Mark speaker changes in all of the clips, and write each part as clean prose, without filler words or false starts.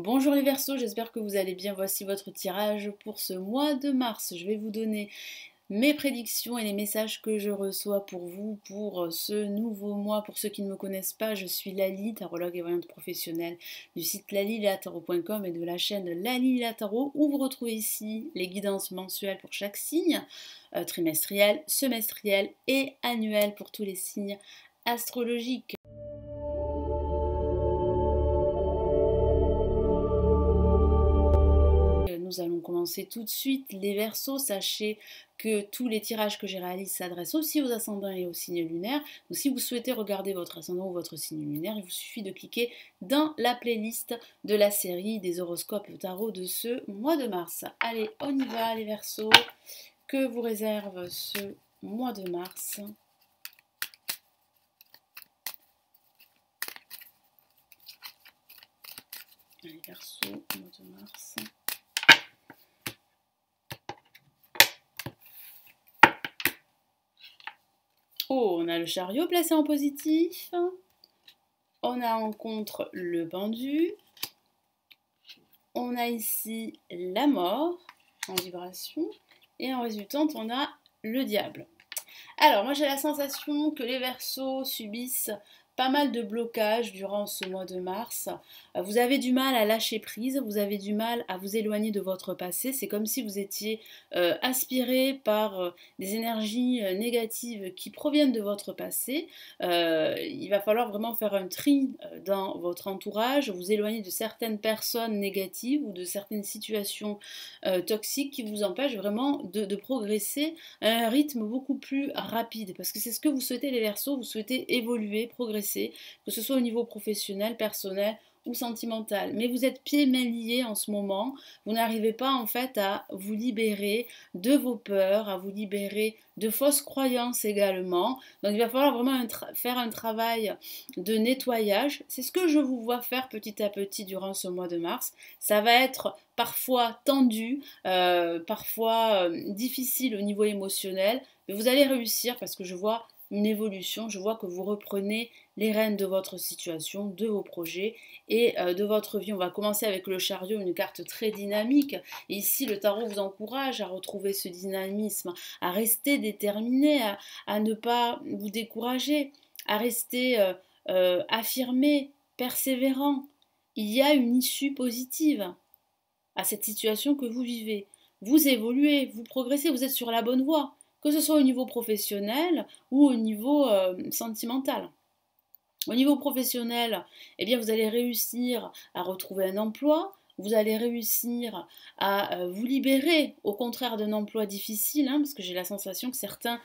Speaker 1: Bonjour les Verseaux, j'espère que vous allez bien. Voici votre tirage pour ce mois de mars. Je vais vous donner mes prédictions et les messages que je reçois pour vous pour ce nouveau mois. Pour ceux qui ne me connaissent pas, je suis Lali, tarologue et voyante professionnelle du site lalilataro.com et de la chaîne Lali La Tarot, où vous retrouvez ici les guidances mensuelles pour chaque signe, trimestriel, semestriel et annuel pour tous les signes astrologiques. Nous allons commencer tout de suite. Les Verseaux, sachez que tous les tirages que j'ai réalisés s'adressent aussi aux ascendants et aux signes lunaires. Donc si vous souhaitez regarder votre ascendant ou votre signe lunaire, il vous suffit de cliquer dans la playlist de la série des horoscopes tarot de ce mois de mars. Allez, on y va les Verseaux. Que vous réserve ce mois de mars ? Les Verseaux, mois de mars. Oh, on a le chariot placé en positif. On a en contre le pendu. On a ici la mort en vibration. Et en résultante, on a le diable. Alors, moi j'ai la sensation que les Verseaux subissent pas mal de blocages durant ce mois de mars. Vous avez du mal à lâcher prise, vous avez du mal à vous éloigner de votre passé. C'est comme si vous étiez aspiré par des énergies négatives qui proviennent de votre passé. Il va falloir vraiment faire un tri dans votre entourage, vous éloigner de certaines personnes négatives ou de certaines situations toxiques qui vous empêchent vraiment de progresser à un rythme beaucoup plus rapide. Parce que c'est ce que vous souhaitez les Verseaux, vous souhaitez évoluer, progresser, que ce soit au niveau professionnel, personnel ou sentimental. Mais vous êtes pieds-mains liés en ce moment, vous n'arrivez pas en fait à vous libérer de vos peurs, à vous libérer de fausses croyances également. Donc il va falloir vraiment faire un travail de nettoyage. C'est ce que je vous vois faire petit à petit durant ce mois de mars. Ça va être parfois tendu, parfois difficile au niveau émotionnel, mais vous allez réussir parce que je vois une évolution, je vois que vous reprenez les rênes de votre situation, de vos projets et de votre vie. On va commencer avec le chariot, une carte très dynamique. Et ici, le tarot vous encourage à retrouver ce dynamisme, à rester déterminé, à ne pas vous décourager, à rester affirmé, persévérant. Il y a une issue positive à cette situation que vous vivez. Vous évoluez, vous progressez, vous êtes sur la bonne voie, que ce soit au niveau professionnel ou au niveau sentimental. Au niveau professionnel, eh bien, vous allez réussir à retrouver un emploi, vous allez réussir à vous libérer, au contraire d'un emploi difficile, parce que j'ai la sensation que certains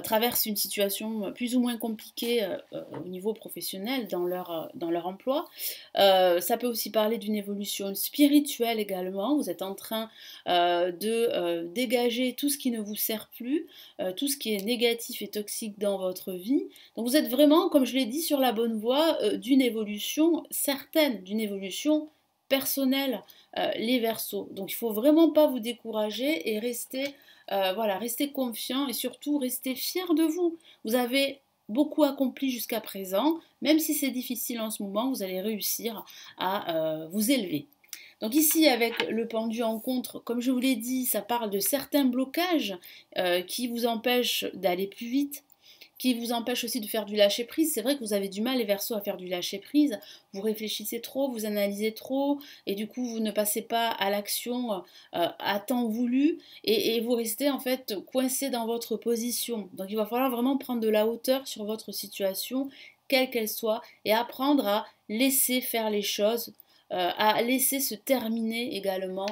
Speaker 1: traversent une situation plus ou moins compliquée au niveau professionnel dans leur emploi. Ça peut aussi parler d'une évolution spirituelle également. Vous êtes en train de dégager tout ce qui ne vous sert plus, tout ce qui est négatif et toxique dans votre vie. Donc vous êtes vraiment, comme je l'ai dit, sur la bonne voie d'une évolution certaine, d'une évolution personnelle, les Verseaux. Donc il ne faut vraiment pas vous décourager et rester, voilà, rester confiant et surtout rester fier de vous. Vous avez beaucoup accompli jusqu'à présent, même si c'est difficile en ce moment, vous allez réussir à vous élever. Donc ici, avec le pendu en contre, comme je vous l'ai dit, ça parle de certains blocages qui vous empêchent d'aller plus vite, qui vous empêchent aussi de faire du lâcher-prise. C'est vrai que vous avez du mal, les Verseaux, à faire du lâcher-prise. Vous réfléchissez trop, vous analysez trop, et du coup, vous ne passez pas à l'action à temps voulu, et vous restez en fait coincé dans votre position. Donc il va falloir vraiment prendre de la hauteur sur votre situation, quelle qu'elle soit, et apprendre à laisser faire les choses, à laisser se terminer également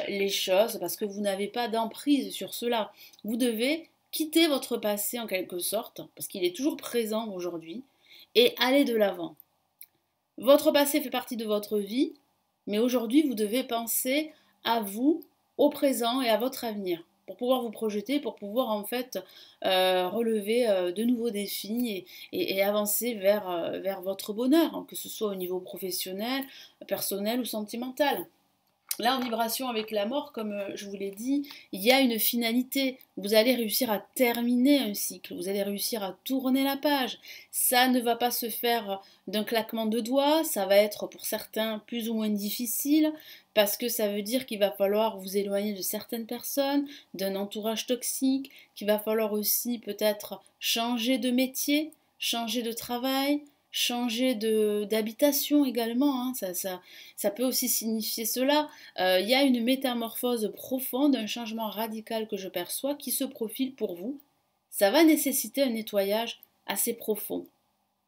Speaker 1: les choses, parce que vous n'avez pas d'emprise sur cela. Vous devez quitter votre passé en quelque sorte, parce qu'il est toujours présent aujourd'hui, et aller de l'avant. Votre passé fait partie de votre vie, mais aujourd'hui vous devez penser à vous, au présent et à votre avenir, pour pouvoir vous projeter, pour pouvoir en fait relever de nouveaux défis et avancer vers votre bonheur, que ce soit au niveau professionnel, personnel ou sentimental. Là, en vibration avec la mort, comme je vous l'ai dit, il y a une finalité. Vous allez réussir à terminer un cycle, vous allez réussir à tourner la page. Ça ne va pas se faire d'un claquement de doigts, ça va être pour certains plus ou moins difficile, parce que ça veut dire qu'il va falloir vous éloigner de certaines personnes, d'un entourage toxique, qu'il va falloir aussi peut-être changer de métier, changer de travail, changer d'habitation également, hein. Ça peut aussi signifier cela. Il y a une métamorphose profonde, un changement radical que je perçois qui se profile pour vous. Ça va nécessiter un nettoyage assez profond.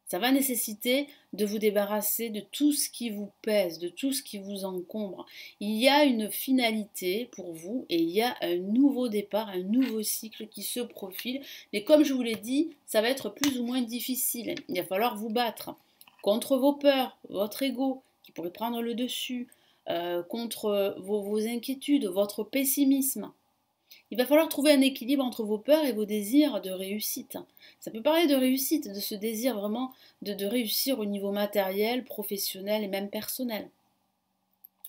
Speaker 1: Ça va nécessiter de vous débarrasser de tout ce qui vous pèse, de tout ce qui vous encombre. Il y a une finalité pour vous et il y a un nouveau départ, un nouveau cycle qui se profile. Mais comme je vous l'ai dit, ça va être plus ou moins difficile. Il va falloir vous battre contre vos peurs, votre ego qui pourrait prendre le dessus, contre vos inquiétudes, votre pessimisme. Il va falloir trouver un équilibre entre vos peurs et vos désirs de réussite. Ça peut parler de réussite, de ce désir vraiment de réussir au niveau matériel, professionnel et même personnel.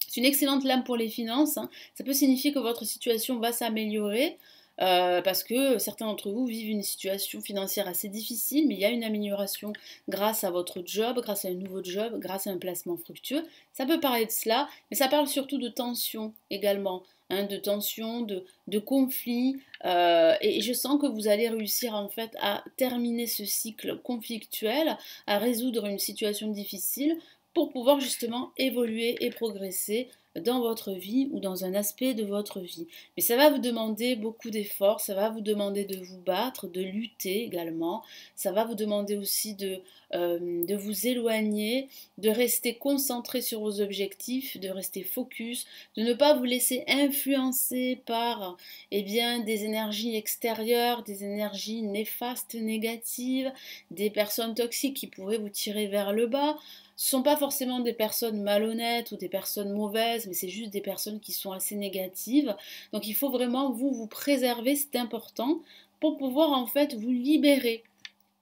Speaker 1: C'est une excellente lame pour les finances, hein. Ça peut signifier que votre situation va s'améliorer parce que certains d'entre vous vivent une situation financière assez difficile, mais il y a une amélioration grâce à votre job, grâce à un nouveau job, grâce à un placement fructueux. Ça peut parler de cela, mais ça parle surtout de tension également, hein, de tension, de conflit, et je sens que vous allez réussir en fait à terminer ce cycle conflictuel, à résoudre une situation difficile pour pouvoir justement évoluer et progresser dans votre vie ou dans un aspect de votre vie. Mais ça va vous demander beaucoup d'efforts, ça va vous demander de vous battre, de lutter également, ça va vous demander aussi de vous éloigner, de rester concentré sur vos objectifs, de rester focus, de ne pas vous laisser influencer par des énergies extérieures, des énergies néfastes, négatives, des personnes toxiques qui pourraient vous tirer vers le bas. Ce ne sont pas forcément des personnes malhonnêtes ou des personnes mauvaises, mais c'est juste des personnes qui sont assez négatives. Donc il faut vraiment vous préserver, c'est important, pour pouvoir en fait vous libérer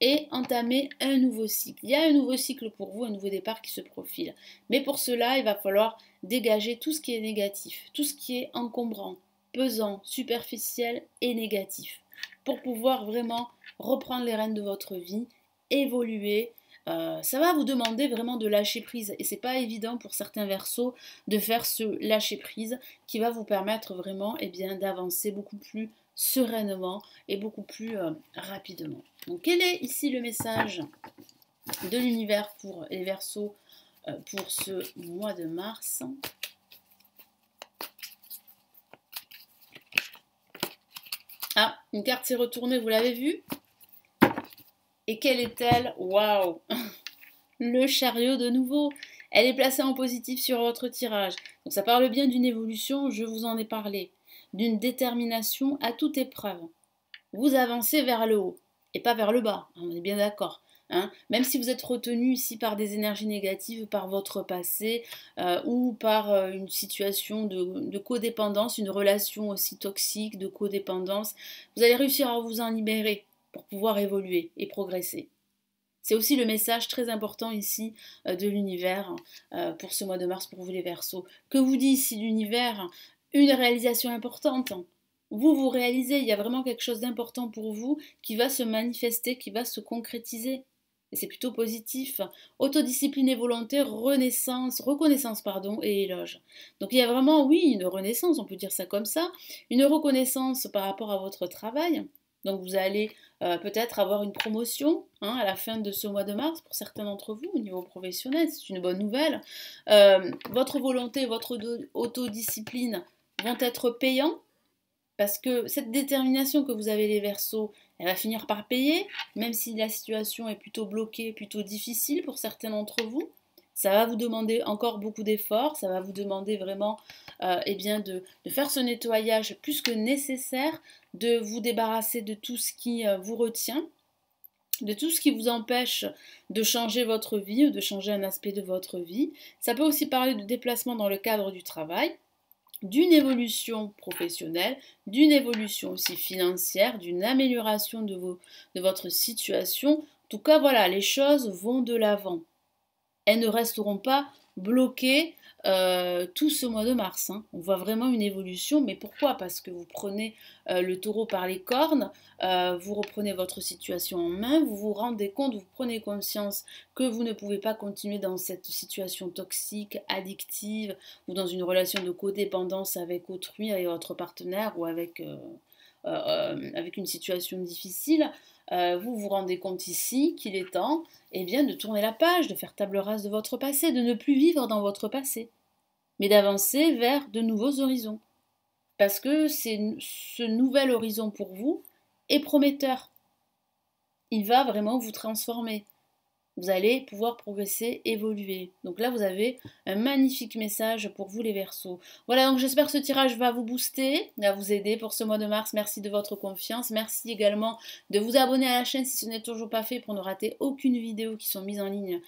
Speaker 1: et entamer un nouveau cycle. Il y a un nouveau cycle pour vous, un nouveau départ qui se profile. Mais pour cela, il va falloir dégager tout ce qui est négatif, tout ce qui est encombrant, pesant, superficiel et négatif, pour pouvoir vraiment reprendre les rênes de votre vie, évoluer. Ça va vous demander vraiment de lâcher prise et c'est pas évident pour certains versos de faire ce lâcher prise qui va vous permettre vraiment d'avancer beaucoup plus sereinement et beaucoup plus rapidement. Donc quel est ici le message de l'univers pour les versos pour ce mois de mars? Ah, une carte s'est retournée, vous l'avez vue? Et quelle est-elle? Waouh! Le chariot de nouveau. Elle est placée en positif sur votre tirage. Donc ça parle bien d'une évolution, je vous en ai parlé. D'une détermination à toute épreuve. Vous avancez vers le haut et pas vers le bas, on est bien d'accord. Hein, même si vous êtes retenu ici par des énergies négatives, par votre passé ou par une situation de codépendance, une relation aussi toxique de codépendance, vous allez réussir à vous en libérer pour pouvoir évoluer et progresser. C'est aussi le message très important ici de l'univers pour ce mois de mars pour vous les Verseaux. Que vous dit ici l'univers? Une réalisation importante. Vous réalisez, il y a vraiment quelque chose d'important pour vous qui va se manifester, qui va se concrétiser. Et c'est plutôt positif. Autodiscipline et volonté, reconnaissance et éloge. Donc il y a vraiment, oui, une renaissance, on peut dire ça comme ça, une reconnaissance par rapport à votre travail. Donc vous allez peut-être avoir une promotion à la fin de ce mois de mars pour certains d'entre vous au niveau professionnel, c'est une bonne nouvelle. Votre volonté, votre autodiscipline vont être payants parce que cette détermination que vous avez les Verseaux, elle va finir par payer, même si la situation est plutôt bloquée, plutôt difficile pour certains d'entre vous. Ça va vous demander encore beaucoup d'efforts, ça va vous demander vraiment de faire ce nettoyage plus que nécessaire, de vous débarrasser de tout ce qui vous retient, de tout ce qui vous empêche de changer votre vie ou de changer un aspect de votre vie. Ça peut aussi parler de déplacement dans le cadre du travail, d'une évolution professionnelle, d'une évolution aussi financière, d'une amélioration de votre situation. En tout cas, voilà, les choses vont de l'avant. Elles ne resteront pas bloquées tout ce mois de mars. Hein. On voit vraiment une évolution, mais pourquoi? Parce que vous prenez le taureau par les cornes, vous reprenez votre situation en main, vous vous rendez compte, vous prenez conscience que vous ne pouvez pas continuer dans cette situation toxique, addictive, ou dans une relation de codépendance avec autrui, avec votre partenaire, ou avec une situation difficile. Vous vous rendez compte ici qu'il est temps bien, de tourner la page, de faire table rase de votre passé, de ne plus vivre dans votre passé, mais d'avancer vers de nouveaux horizons. Parce que ce nouvel horizon pour vous est prometteur. Il va vraiment vous transformer. Vous allez pouvoir progresser, évoluer. Donc là, vous avez un magnifique message pour vous les Verseaux. Voilà, donc j'espère que ce tirage va vous booster, va vous aider pour ce mois de mars. Merci de votre confiance. Merci également de vous abonner à la chaîne si ce n'est toujours pas fait pour ne rater aucune vidéo qui sont mises en ligne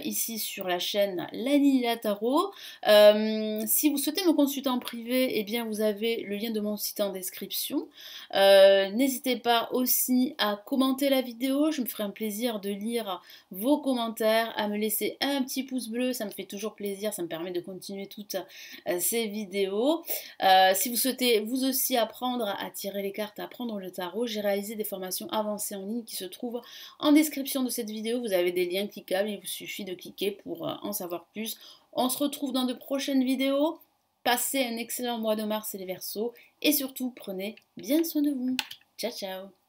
Speaker 1: ici sur la chaîne Lani Tarot. Si vous souhaitez me consulter en privé, eh bien vous avez le lien de mon site en description. N'hésitez pas aussi à commenter la vidéo. Je me ferai un plaisir de lire vos commentaires, à me laisser un petit pouce bleu, ça me fait toujours plaisir, ça me permet de continuer toutes ces vidéos. Si vous souhaitez vous aussi apprendre à tirer les cartes, à apprendre le tarot, j'ai réalisé des formations avancées en ligne qui se trouvent en description de cette vidéo. Vous avez des liens cliquables, il vous suffit de cliquer pour en savoir plus. On se retrouve dans de prochaines vidéos. Passez un excellent mois de mars les Verseaux et surtout prenez bien soin de vous. Ciao ciao.